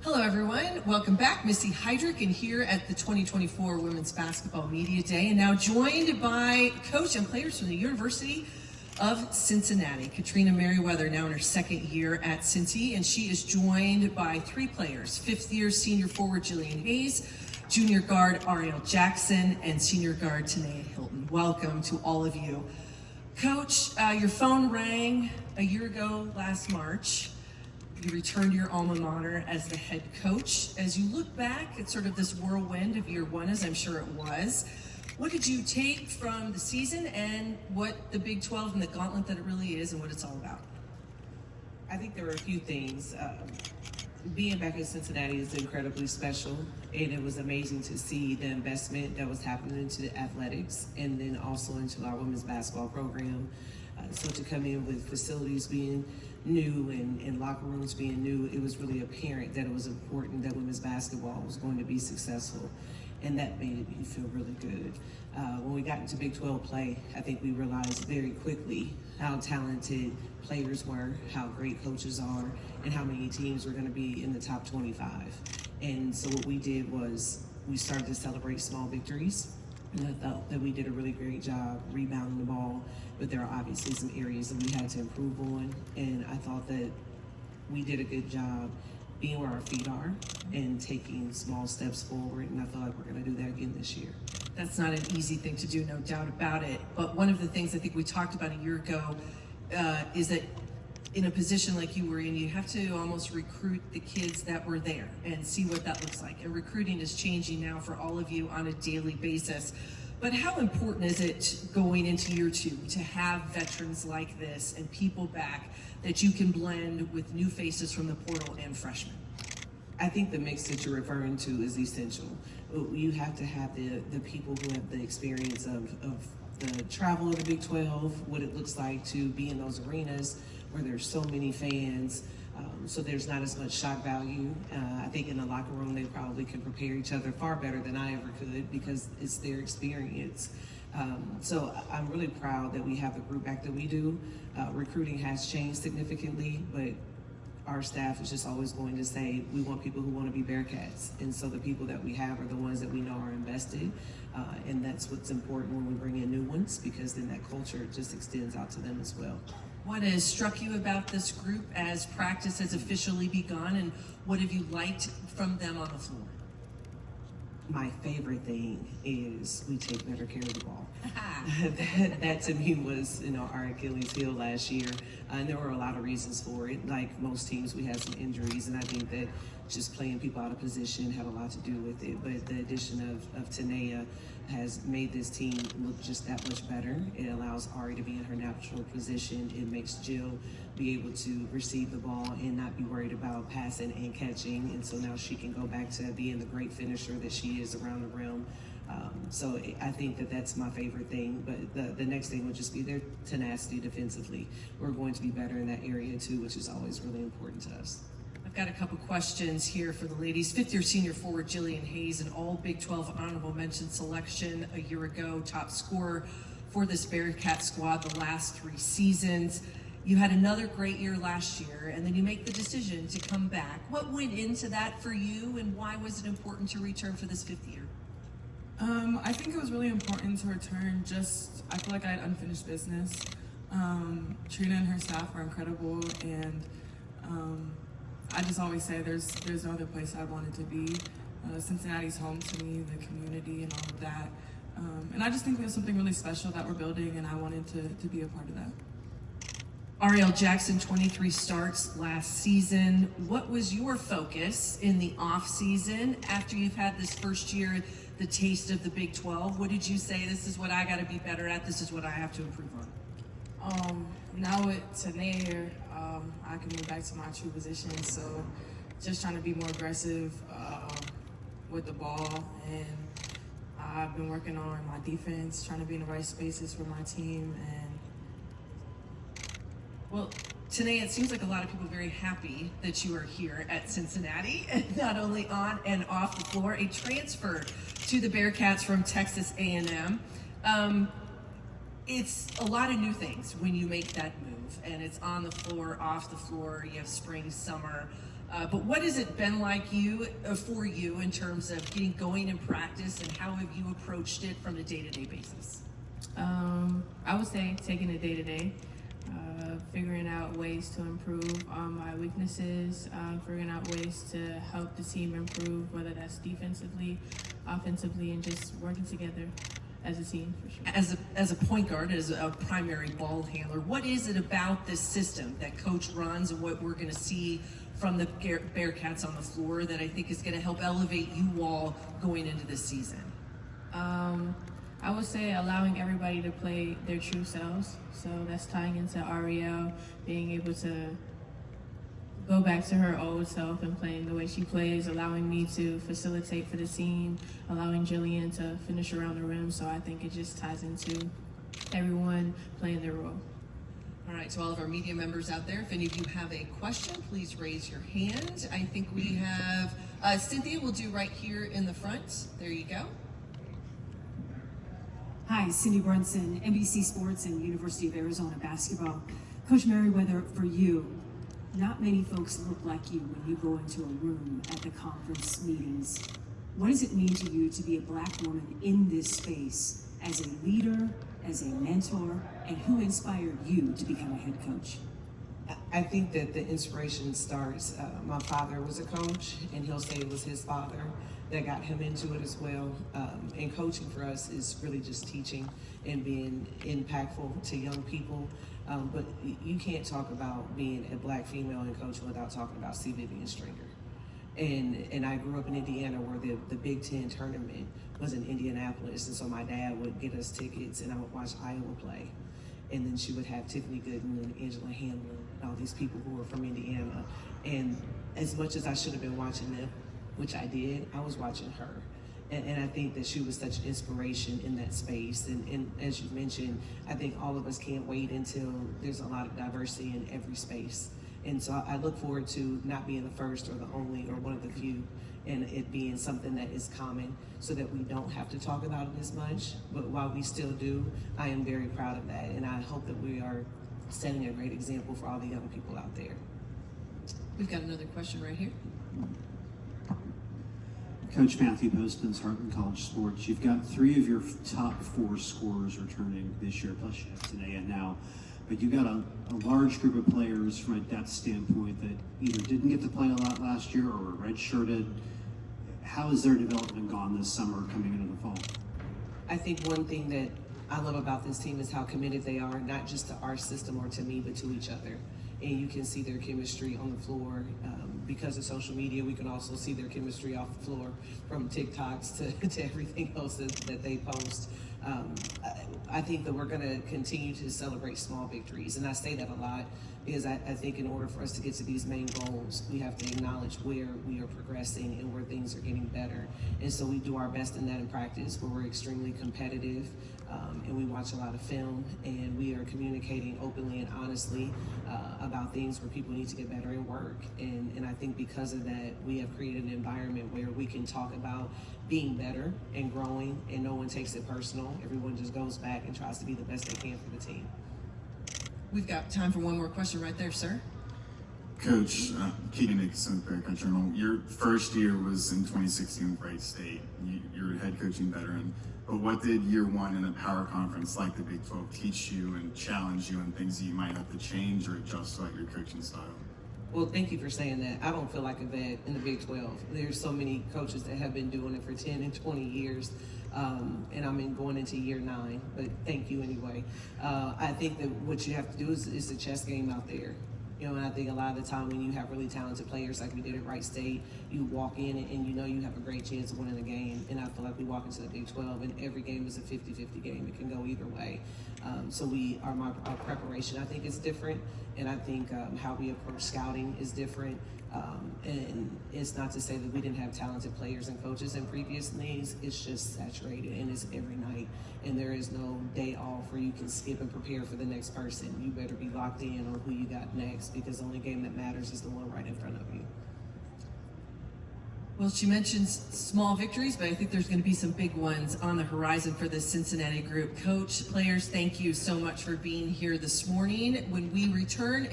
Hello everyone, welcome back. Missy Heydrich and here at the 2024 Women's Basketball Media Day, and now joined by coach and players from the University of Cincinnati. Katrina Merriweather, now in her second year at Cincy, and she is joined by three players: fifth-year senior forward Jillian Hayes, junior guard Ariel Jackson, and senior guard Tineya Hylton. Welcome to all of you. Coach, your phone rang a year ago last March. You returned to your alma mater as the head coach. As you look back at sort of this whirlwind of year one, as I'm sure it was, what did you take from the season and what the Big 12 and the gauntlet that it really is and what it's all about? I think there were a few things. Being back in Cincinnati is incredibly special, and it was amazing to see the investment that was happening into athletics and then also into our women's basketball program. So to come in with facilities being new and locker rooms being new, it was really apparent that it was important that women's basketball was going to be successful, and that made me feel really good. When we got into Big 12 play, I think we realized very quickly how talented players were, how great coaches are, and how many teams were going to be in the top 25. And so what we did was we started to celebrate small victories. And I thought that we did a really great job rebounding the ball, but there are obviously some areas that we had to improve on. And I thought that we did a good job being where our feet are and taking small steps forward. And I feel like we're going to do that again this year. That's not an easy thing to do, no doubt about it. But one of the things I think we talked about a year ago is that in a position like you were in, you have to almost recruit the kids that were there and see what that looks like. And recruiting is changing now for all of you on a daily basis. But how important is it going into year two to have veterans like this and people back that you can blend with new faces from the portal and freshmen? I think the mix that you're referring to is essential. You have to have the people who have the experience of the travel of the Big 12, what it looks like to be in those arenas where there's so many fans, so there's not as much shock value. I think in the locker room they probably can prepare each other far better than I ever could because it's their experience. So I'm really proud that we have the group back that we do. Recruiting has changed significantly, but our staff is just always going to say, we want people who want to be Bearcats. And so the people that we have are the ones that we know are invested. And that's what's important when we bring in new ones, because then that culture just extends out to them as well. What has struck you about this group as practice has officially begun, and what have you liked from them on the floor? My favorite thing is we take better care of the ball. that to me was, our Achilles heel last year. And there were a lot of reasons for it. Like most teams, we had some injuries, and I think that just playing people out of position had a lot to do with it. But the addition of Tineya has made this team look just that much better. It allows Ari to be in her natural position. It makes Jill be able to receive the ball and not be worried about passing and catching. And so now she can go back to being the great finisher that she is around the rim. So I think that that's my favorite thing. But the next thing would just be their tenacity defensively. We're going to be better in that area too, which is always really important to us. I've got a couple questions here for the ladies. Fifth-year senior forward Jillian Hayes, an all Big 12 honorable mention selection a year ago, top scorer for this Bearcat squad the last 3 seasons. You had another great year last year, and then you make the decision to come back. What went into that for you, and why was it important to return for this 5th year? I think it was really important to return. I feel like I had unfinished business. Trina and her staff were incredible, and I just always say there's no other place I wanted to be. Cincinnati's home to me, the community and all of that. And I just think we have something really special that we're building, and I wanted to be a part of that. Ariel Jackson, 23 starts last season. What was your focus in the off season after you've had this first year, the taste of the Big 12? What did you say, this is what I got to be better at, this is what I have to improve on? Now with Tineya, I can move back to my true position. So just trying to be more aggressive with the ball, and I've been working on my defense, trying to be in the right spaces for my team. And well, Tineya, it seems like a lot of people are very happy that you are here at Cincinnati, not only on and off the floor. A transfer to the Bearcats from Texas A&M. It's a lot of new things when you make that move. improve, and it's on the floor, off the floor. You have spring, summer. But what has it been like for you in terms of getting going in practice, and how have you approached it from a day-to-day basis? I would say taking it day to day, figuring out ways to improve on my weaknesses, figuring out ways to help the team improve, whether that's defensively, offensively, and just working together as a team for sure. As a point guard, as a primary ball handler, what is it about this system that Coach runs and what we're going to see from the Bearcats on the floor that I think is going to help elevate you all going into this season? I would say allowing everybody to play their true selves. So that's tying into Ariel, being able to go back to her old self and playing the way she plays, allowing me to facilitate for the team, allowing Jillian to finish around the rim. So I think it just ties into everyone playing their role. All right, to all of our media members out there, if any of you have a question, please raise your hand. I think we have Cynthia will do right here in the front. There you go. Hi, Cindy Brunson, NBC Sports and University of Arizona basketball. Coach Merriweather, for you, not many folks look like you when you go into a room at the conference meetings. What does it mean to you to be a Black woman in this space as a leader, as a mentor, and who inspired you to become a head coach? I think that the inspiration starts, my father was a coach, and he'll say it was his father that got him into it as well. And coaching for us is really just teaching and being impactful to young people. But you can't talk about being a Black female in coaching without talking about C. Vivian Stringer. And I grew up in Indiana where the Big Ten tournament was in Indianapolis, and so my dad would get us tickets and I would watch Iowa play. And then she would have Tiffany Gooden and Angela Hamlin and all these people who were from Indiana. And as much as I should have been watching them, which I did, I was watching her. And I think that she was such an inspiration in that space. And as you mentioned, I think all of us can't wait until there's a lot of diversity in every space. And so I look forward to not being the first or the only or one of the few, and it being something that is common so that we don't have to talk about it as much. But while we still do, I am very proud of that. And I hope that we are setting a great example for all the young people out there. We've got another question right here. Coach Matthew Postman's Heartland College Sports. You've got 3 of your top 4 scorers returning this year, plus you have Tineya now. But you got a large group of players from a depth standpoint that either didn't get to play a lot last year or were redshirted. How has their development gone this summer coming into the fall? I think one thing that I love about this team is how committed they are, not just to our system or to me, but to each other. And you can see their chemistry on the floor. Because of social media, we can also see their chemistry off the floor, from TikToks to everything else that they post. I think that we're going to continue to celebrate small victories. And I say that a lot because I think in order for us to get to these main goals, we have to acknowledge where we are progressing and where things are getting better. And so we do our best in that in practice, where we're extremely competitive. And we watch a lot of film, and we are communicating openly and honestly about things where people need to get better and work. And I think because of that, we have created an environment where we can talk about being better and growing, and no one takes it personal. Everyone just goes back and tries to be the best they can for the team. We've got time for one more question right there, sir. Coach, Keegan Nicholson, Bearcats Journal. Your first year was in 2016 with Wright State. You're a head coaching veteran. But what did year 1 in a power conference like the Big 12 teach you and challenge you in things that you might have to change or adjust about your coaching style? Well, thank you for saying that. I don't feel like a vet in the Big 12. There's so many coaches that have been doing it for 10 and 20 years, and I'm going into year 9, but thank you anyway. I think that what you have to do is the chess game out there. You know, and I think a lot of the time when you have really talented players like we did at Wright State, you walk in and you know you have a great chance of winning the game. And I feel like we walk into the Big 12 and every game is a 50-50 game. It can go either way. So our preparation, I think, is different. And I think how we approach scouting is different. And it's not to say that we didn't have talented players and coaches in previous leagues. It's just saturated, and it's every night. And there is no day off where you can skip and prepare for the next person. You better be locked in on who you got next, because the only game that matters is the one right in front of you. Well, she mentions small victories, but I think there's going to be some big ones on the horizon for this Cincinnati group. Coach, players, thank you so much for being here this morning. When we return,